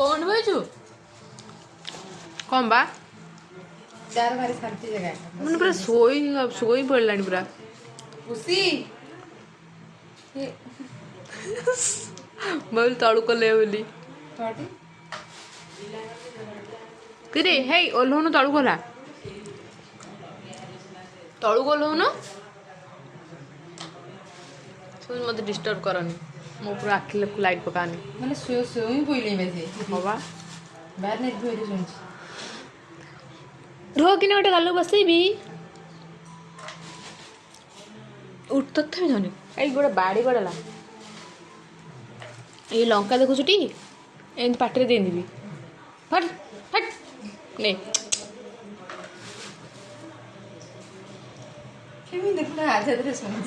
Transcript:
कौन बजू कौन बा चार बारी शांति जगह मैंने पूरा सोई पड़लानी पूरा खुशी मैं तड़ू को ले बोली थोड़ी किरे हे ओल्होनु तड़ू कोला तड़ू को ओल्होनु सुन मत डिस्टर्ब करनी मो पूरा आखिल को लाइट पकानी मैंने सो ही बोली में से होबा बाहर नहीं धोई सुन ढो कि गोटे गाल बसैबी उठ तथा धनी आई गोटे बाड़ी गड़ला ये लंका देखुछु टी एमती पाटे दे देवी फट फट नहीं केमी देखना आज धीरे सुन